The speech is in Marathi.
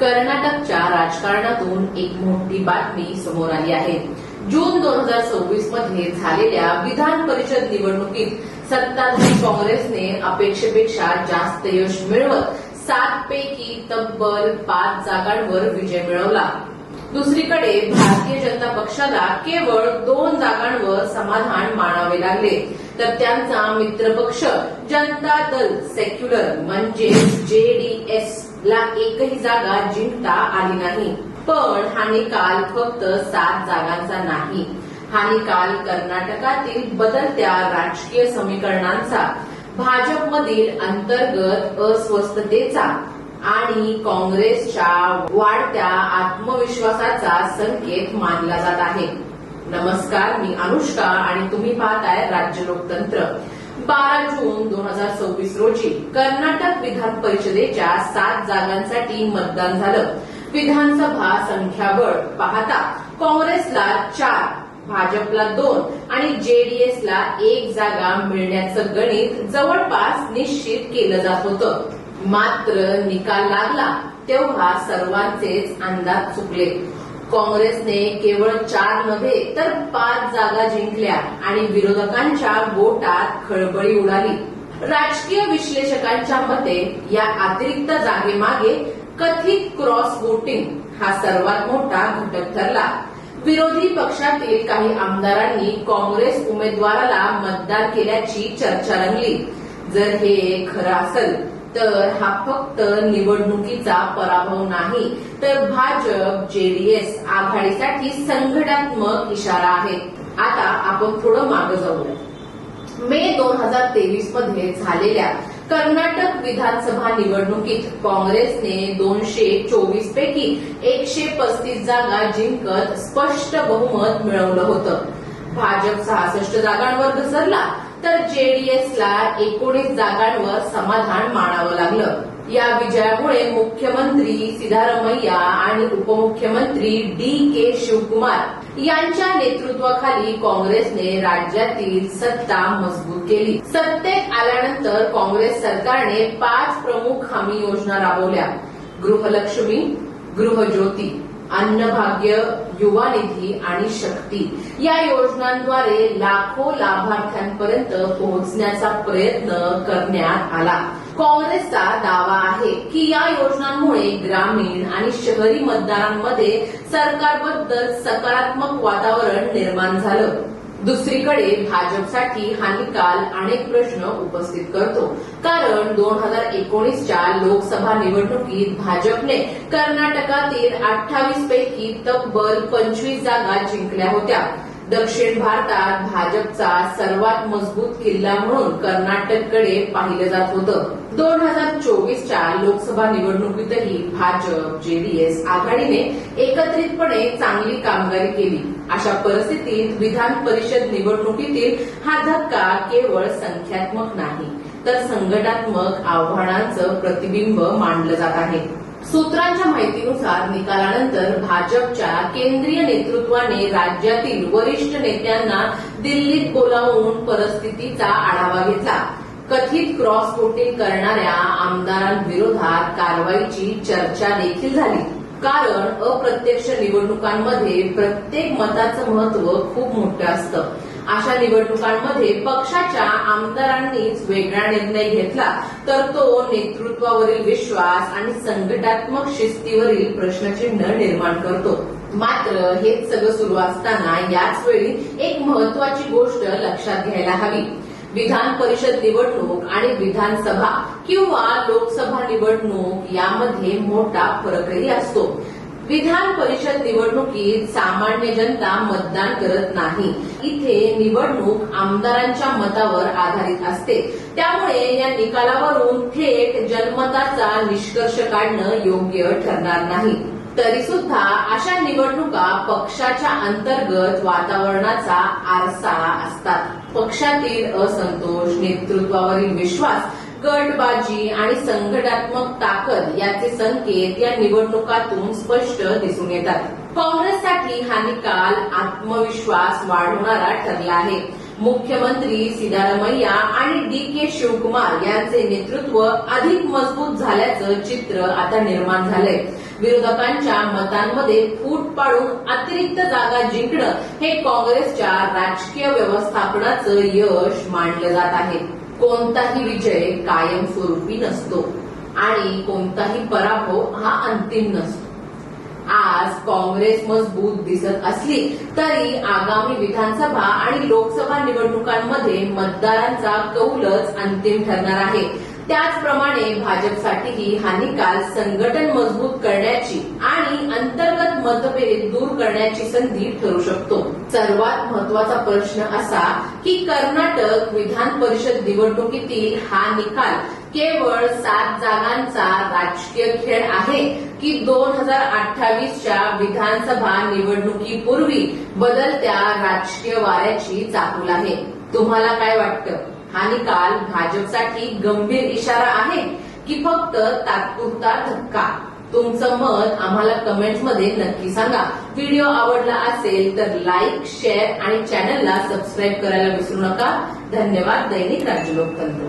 कर्नाटकच्या राजकारणातून एक मोठी बातमी समोर आली आहे। जून 2026 मध्ये झालेल्या विधान परिषद निवडणुकीत सत्ताधारी काँग्रेसने अपेक्षेपेक्षा जास्त यश मिळवत 7 पैकी तब्बल 5 जागांवर विजय मिळवला। दुसरीकडे भारतीय जनता पक्षाला केवळ 2 जागांवर समाधान मानावे लागले, तर त्यांचा मित्रपक्ष जनता दल सेक्युलर म्हणजे जेडीएस ला एकही जागा जिंकता आली नाही। पण हा निकाल फक्त 7 जागांचा नाही, हा निकाल कर्नाटकातील बदलत्या राजकीय समीकरणांचा, भाजपमधील अंतर्गत अस्वस्थतेचा आणि काँग्रेसच्या वाढत्या आत्मविश्वासाचा संकेत मानला जात आहे। नमस्कार, मी अनुष्का आणि तुम्ही पाहताय राज्य लोकतंत्र। 12 जून 2026 रोजी कर्नाटक विधान परिषदेच्या 7 जागांसाठी मतदान झालं। विधानसभा संख्याबळ पाहता काँग्रेसला 4, भाजपला 2 आणि जेडीएसला 1 जागा मिळण्याचं गणित जवळपास निश्चित केलं जात होतं। मात्र निकाल लागला तेव्हा सर्वांचेच अंदाज चुकले। काँग्रेसने केवळ 4 नव्हे तर 5 जागा जिंकल्या आणि विरोधकांच्या बोटात खळबळी उडाली। राजकीय विश्लेषकांच्या मते या अतिरिक्त जागेमागे कथित क्रॉस वोटिंग हा सर्वात मोठा घटक ठरला। विरोधी पक्षातील काही आमदारांनी काँग्रेस उमेदवाराला मतदान केल्याची चर्चा रंगली। जर हे खरं असेल तर हा फक्त निवडणुकीचा पराभव नाही, तर भाजप जेडीएस आघाडीसाठी संघटनात्मक इशारा आहे। आता आपण थोडं मागे जाऊया। मे 2023 मध्ये झालेल्या कर्नाटक विधानसभा निवडणुकीत काँग्रेसने 224 पैकी 135 जागा जिंकत स्पष्ट बहुमत मिळवलं होतं। भाजप 66 जागांवर घसरला तर जेडीएसला 19 जागांवर समाधान मानावं लागलं। या विजयामुळे मुख्यमंत्री सिद्धरामय्या आणि उपमुख्यमंत्री डी.के. शिवकुमार यांच्या नेतृत्वाखाली काँग्रेसने राज्यातील सत्ता मजबूत केली। सत्तेत आल्यानंतर काँग्रेस सरकारने 5 प्रमुख हमी योजना राबवल्या: गृहलक्ष्मी, गृहज्योती, अन्नभाग्य, युवा निधी आणि शक्ती। या योजनांद्वारे लाखो लाभार्थ्यांपर्यंत पोहोचण्याचा प्रयत्न करण्यात आला। काँग्रेसचा दावा आहे की या योजनांमुळे ग्रामीण आणि शहरी मतदारांमध्ये सरकारबद्दल सकारात्मक वातावरण निर्माण झालं। दुसरीकडे भाजपसाठी हा निकाल अनेक प्रश्न उपस्थित करतो, कारण 2019च्या लोकसभा निवडणुकीत भाजपने कर्नाटकातील 28 पैकी तब्बल 25 जागा जिंकल्या होत्या। दक्षिण भारतात भाजपचा सर्वात मजबूत किल्ला म्हणून कर्नाटककडे पाहिलं जात होतं। 2024च्या लोकसभा निवडणुकीतही भाजप जेडीएस आघाडीने एकत्रितपणे चांगली कामगिरी केली। अशा परिस्थितीत विधान परिषद निवडणुकीतील हा धक्का केवळ संख्यात्मक नाही, तर संघटनात्मक आव्हानांचं प्रतिबिंब मानलं जात आहे। सूत्रांच्या माहितीनुसार निकालानंतर भाजपच्या केंद्रीय नेतृत्वाने राज्यातील वरिष्ठ नेत्यांना दिल्लीत बोलावून परिस्थितीचा आढावा घेतला। कथित क्रॉस वोटिंग करणाऱ्या आमदारांविरोधात कारवाईची चर्चा देखील झाली, कारण अप्रत्यक्ष निवडणुकांमध्ये प्रत्येक मताचं महत्व खूप मोठं असतं। अशा निवडणुकांमध्ये पक्षाच्या आमदारांनीच वेगळा निर्णय घेतला तर तो नेतृत्वावरील विश्वास आणि संघटनात्मक शिस्तीवरील प्रश्नचिन्ह निर्माण करतो। मात्र हेच सगळं सुरू असताना याच वेळी एक महत्वाची गोष्ट लक्षात घ्यायला हवी। विधान परिषद निवडणूक आणि विधानसभा किंवा लोकसभा निवडणूक यामध्ये मोठा फरकही असतो। विधान परिषद निवडणुकीत सामान्य जनता मतदान करत नाही। इथे निवडणूक आमदारांच्या मतावर आधारित असते, त्यामुळे या निकालावरून थेट जनमताचा निष्कर्ष काढणं योग्य ठरणार नाही। तरी सुद्धा अशा निवडणुका पक्षाच्या अंतर्गत वातावरणाचा आरसा असतात। पक्षातील असंतोष, नेतृत्वावरील विश्वास, गटबाजी आणि संघटनात्मक ताकद याचे संकेत या निवडणुकातून स्पष्ट दिसून येतात। काँग्रेससाठी हा निकाल आत्मविश्वास वाढवणारा ठरला आहे। मुख्यमंत्री सिद्धरामय्या आणि डी.के. शिवकुमार यांचे नेतृत्व अधिक मजबूत झाल्याचं चित्र आता निर्माण झालंय। विरोधकांच्या मतांमध्ये फूट पाडून अतिरिक्त जागा जिंकणं हे काँग्रेसच्या राजकीय व्यवस्थापनाचं यश मानलं जात आहे. कोणताही विजय कायमस्वरूपी नसतो आणि कोणताही पराभव हा अंतिम नसतो. आज काँग्रेस मजबूत दिसत असली तरी आगामी विधानसभा आणि लोकसभा निवडणुकांमध्ये मतदारांचा कौलच अंतिम ठरणार आहे. त्याचप्रमाणे भाजपसाठीही हा निकाल संघटन मजबूत करण्याची आणि अंतर्गत मतभेद दूर करण्याची संधी ठरू शकतो. सर्वात महत्वाचा प्रश्न असा की कर्नाटक विधान परिषद निवडणुकीतील हा निकाल केवळ 7 जागांचा राजकीय खेळ आहे की 2028च्या विधानसभा निवडणुकीपूर्वी बदलत्या राजकीय वाऱ्याची चाहूल आहे. तुम्हाला काय वाटतं? हा निकाल भाजपसाठी गंभीर इशारा आहे की फक्त तात्पुरता धक्का? तुमचं मत आम्हाला कमेंट्समध्ये नक्की सांगा. व्हिडिओ आवडला असेल तर लाईक, शेअर आणि चॅनलला सबस्क्राईब करायला विसरू नका. धन्यवाद. दैनिक राज्य लोकतंत्र.